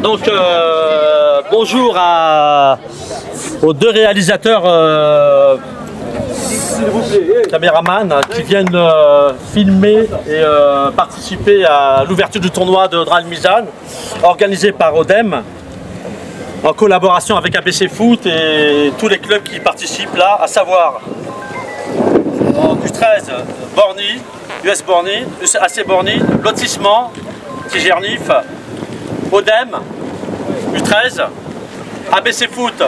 Donc bonjour aux deux réalisateurs caméramans qui viennent filmer et participer à l'ouverture du tournoi de Drah El Mizan organisé par ODEM en collaboration avec ABC Foot et tous les clubs qui participent là, à savoir U13 Borny, US Borny, AC Borny, Lotissement, Tijernif, ODEM, U13, ABC Foot.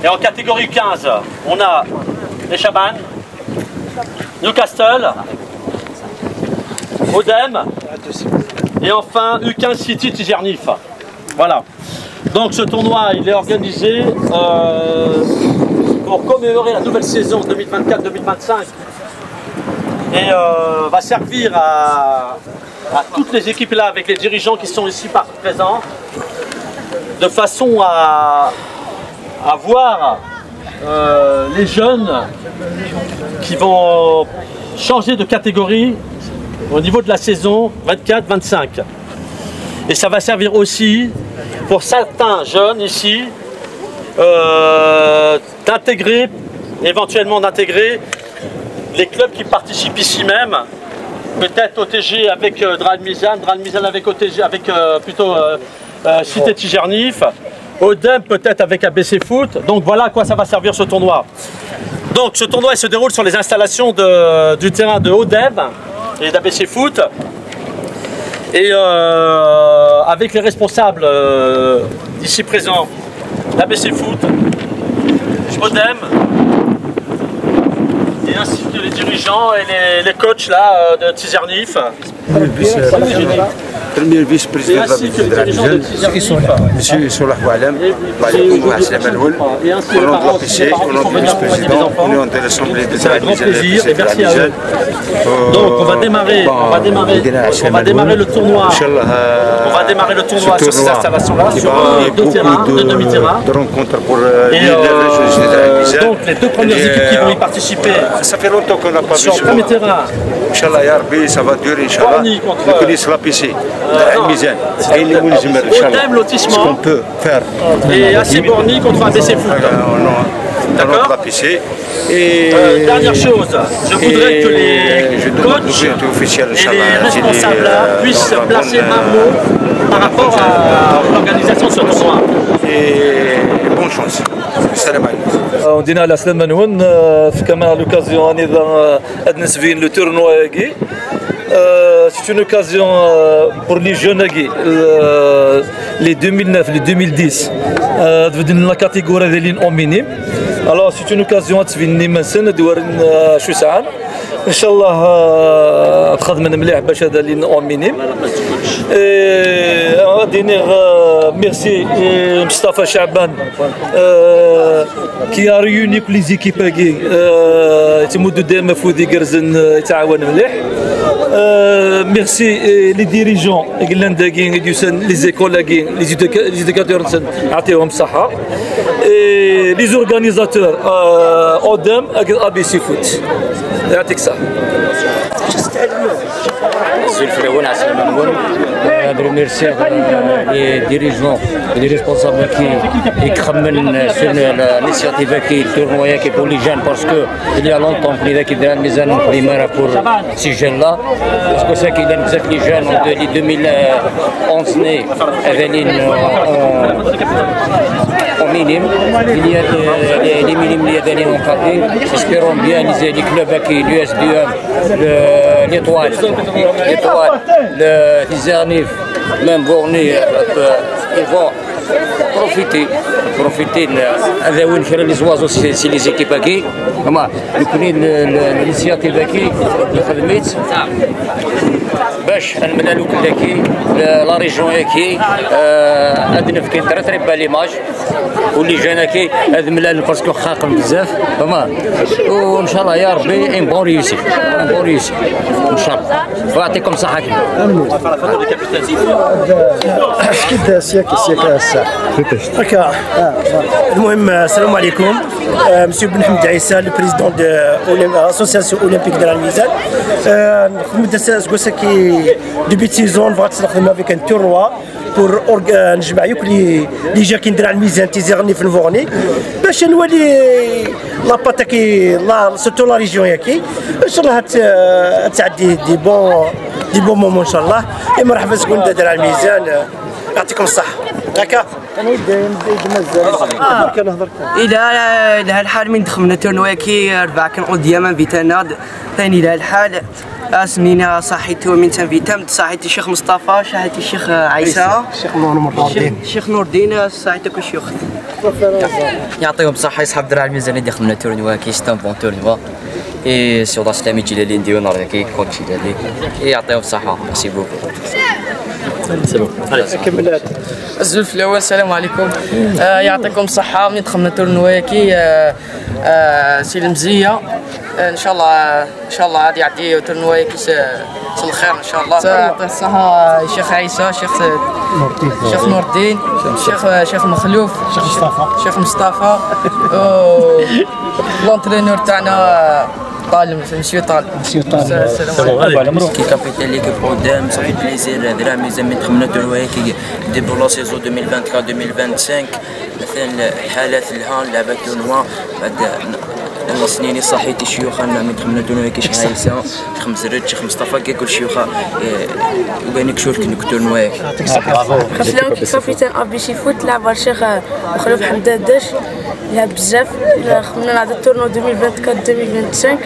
Et en catégorie 15, on a les Chaban, Newcastle, ODEM et enfin U15 City Tijernif. Voilà. Donc ce tournoi il est organisé pour commémorer la nouvelle saison 2024-2025 et va servir à toutes les équipes là avec les dirigeants qui sont ici présents de façon à voir les jeunes qui vont changer de catégorie au niveau de la saison 24-25. Et ça va servir aussi pour certains jeunes ici d'intégrer, éventuellement d'intégrer les clubs qui participent ici même, peut-être OTG avec Drah El Mizan, Drah El Mizan avec OTG, avec plutôt Cité Tijernif, ODEM peut-être avec ABC Foot. Donc voilà à quoi ça va servir ce tournoi. Donc ce tournoi il se déroule sur les installations du terrain de ODEM et d'ABC Foot. Et avec les responsables ici présents d'ABC Foot, ODEM, et ainsi que les dirigeants et les coachs là, de Tijernif. Premier vice-président de la Fédération, M. Solah Oualem, au nom de l'APC, au nom du vice-président, au nom de l'Assemblée de C'est un grand plaisir et merci à eux. Donc on va démarrer le tournoi. On va démarrer le tournoi sur ces installations-là, sur deux terrains, deux demi-terrains. De rencontres pour donc les deux premières équipes qui vont y participer. Ça fait longtemps qu'on n'a pas vu sur le premier terrain. Inch'Allah, ya Rabbi, ça va durer, Inch'Allah. Nous connaissons l'APC. ODEM Lotissement. Ce qu'on peut faire. Et AC Borny contre ABC Foot. D'accord. Et dernière chose, je voudrais que les coachs et les responsables puissent placer un mot par rapport à l'organisation de ce tournoi. Et bonne chance. Salam alaikum. On dîne à la semaine Manoun, كمان à l'occasion أيضا أدنسفين le tournoi يجي. C'est une occasion pour les jeunes les 2009, les 2010 dans la catégorie des lignes minime. Alors c'est une occasion à تفيني من سنة دوارن شو ساعة إن شاء الله تخدمنا مليح باش هذا لين minime. غادي merci Mustafa Chaban qui a réuni les équipes تمدوا دائما فودي قرزن يتعاون مليح. Merci les dirigeants les écoles les éducateurs يعطيهم الصحة et les organisateurs ODEM et ABC Foot يعطيك الصحة. Je voudrais remercier les dirigeants et les responsables qui crament sur l'initiative qui est tournoi qui est pour les jeunes parce qu'il y a longtemps que l'équipe de la Mizan primaire pour ces jeunes-là. Parce que c'est qu'il y a les jeunes en 2011 nés, Eveline en minime. Il y a les minimes qui sont en catégorie. Espérons bien les clubs qui l'US2M, l'Étoile, le Tijernif, même Borny, ils vont profiter هذا وين خير لي زوازو سي لي زيكيب هاكي هما يكون الانيسياتيف هاكي اللي خدمت باش نمنالو كداكي لا ريجيون هاكي ادنف كي تري با ليماج واللي جانا كي هذا ملال باسكو خاقم بزاف فما وان شاء الله يا ربي ان بون ريوسي ان شاء الله ويعطيكم صحه كده سياك الساعه المهم السلام عليكم. مسيو بن حمد عيسى لو بريزيدون دو اسوسياسيون اولمبيك ديال الميزان. نخدم كي دوبي سيزون بغيت نخدم افيك ان تورنوا بور نجمع يوك لي جا كندير على الميزان تيزيغني في نفوغني باش نولي لاباتا كي سورتو لا ريجيون ياكي ان شاء الله تعدي دي بون مومون ان شاء الله. مرحبا تكون داير على الميزان، يعطيكم الصحه. هكا الى الحال من دخلنا تورنواكي 4 كنقول ديما فيتانا ثاني الى الحال سنين صحيتو من فيتام صحيت الشيخ مصطفى صحيت الشيخ عيسى الشيخ نور الدين صحيتك الشيخ يعطيهم الصحة يصحاب درع الميزان اللي دخلنا تورنواكي سيت ان بون تورنوا اي سي الله سلامي جلالي نديرو ناركي كوتش جلالي يعطيهم الصحة. ميرسي بوكو. كملات الزلف الاول. السلام عليكم. يعطيكم الصحه. من دخلنا تورنواكي سي المزيه ان شاء الله غادي يعدي تورنواكي الخير ان شاء الله. يعطيه الصحه الشيخ عيسى الشيخ نور الدين الشيخ مخلوف الشيخ مصطفى لونترينور تاعنا طالب مسيو طالب. السلام عليكم. كي كابيتان ليكيب قدام صافي بليزير درا ميزان من دخلنا تورنواكي ديبور لا سيزون 2024 2025 مثلا الحالات الهان لعبة تورنوا بعد سنيني صحيت الشيوخنا من دخلنا تورنواكي شيخ عيسى شيخ مزرد شيخ مصطفى كيكل الشيوخه وبانك شوف كنك تورنواكي. يعطيك الصحة. خفلاوي كي كابيتان ابي سي فوت لعب الشيخ مخلوف حمدان داش لعب بزاف خدمنا نعدو تورنو 2024 2025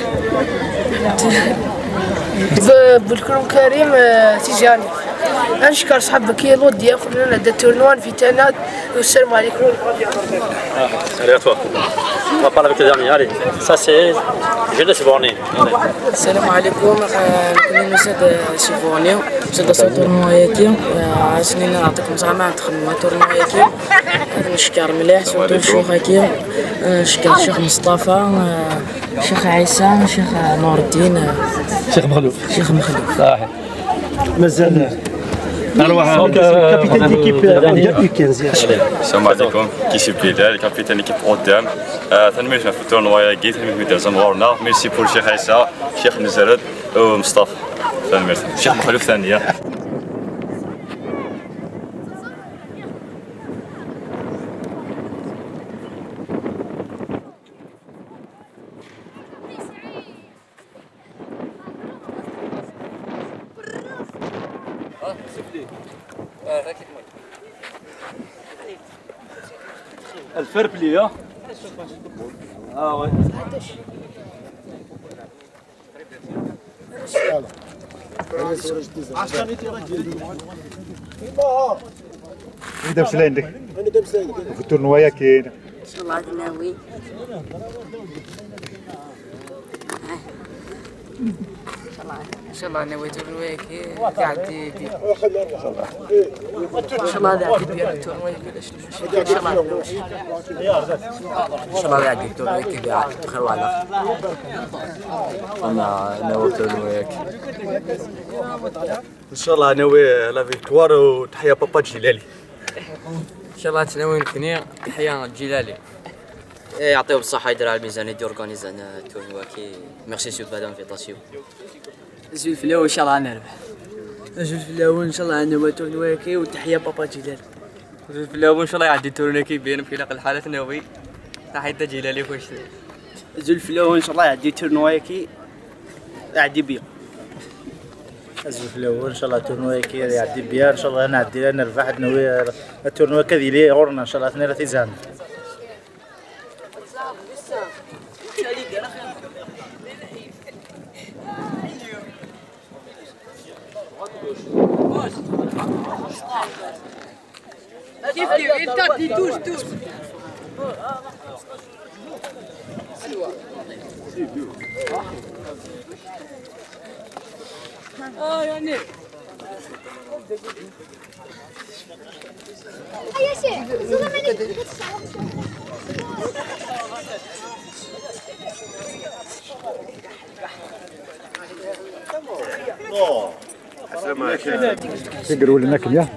بالكرم كريم تيجاني. نشكر صحابك يا لود ديال خدمنا نعدو تورنو فيتانات والسلام عليكم. Allez à toi. On va parler avec le dernier. Allez, ça c'est jeunesse bornée. السلام عليكم. كنا نسد سيفوني نسد تورنواياكي سنين نعطيكم زعما دخلنا تورنواياكي نشكر مليح سورتو الشيوخاكي نشكر الشيخ مصطفى الشيخ عيسى الشيخ نور الدين الشيخ مخلوف صحيح مازال كابيتان ديكيب ديال U15. السلام عليكم. كيسي بليلال كابيتان ليكيب قدام تنميت في التورنواياكي تنميت زنغورنا. ميرسي بور الشيخ عيسى الشيخ مزرد ومصطفى تنميت الشيخ مخلوف ثانيه. الفير بلي ها وي دابا سلا عندك في التورنوايا كاين ان شاء الله غادي ناوي ان شاء الله ناوي تورنواياكي يعدي ان شاء الله يعدي بيان التورنواياكي ان شاء الله يعدي تورنواياكي بخير وعلى انا ناوي تورنواياكي ان شاء الله ناوي لا فيكتوار وتحيا بابا جلالي. ان شاء الله تناوي نكني تحيا جلالي. يعطيهم الصحة يدير على الميزان يدير اورغانيزان تورنواكي. ميرسي سو با لانفيتاسيون. زول في الاول ان شاء الله غنربح. زول في الاول ان شاء الله ناوي تورنواكي وتحيا بابا جلالي. زول في الاول ان شاء الله يعدي تورنواكي بين في لاق الحالات ناوي تحيا جلالي خوش. زول في الاول ان شاء الله يعدي تورنواكي يعدي بيا. زول في الاول ان شاء الله تورنواكي يعدي بيا ان شاء الله نعدي نربح ناوي التورنوا كذي لي غورنا ان شاء الله ثاني تيزان. Il tape, il touche. Oh, Yannick. تقروا لنا كليا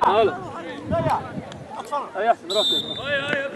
هلا. اي احسن راسك.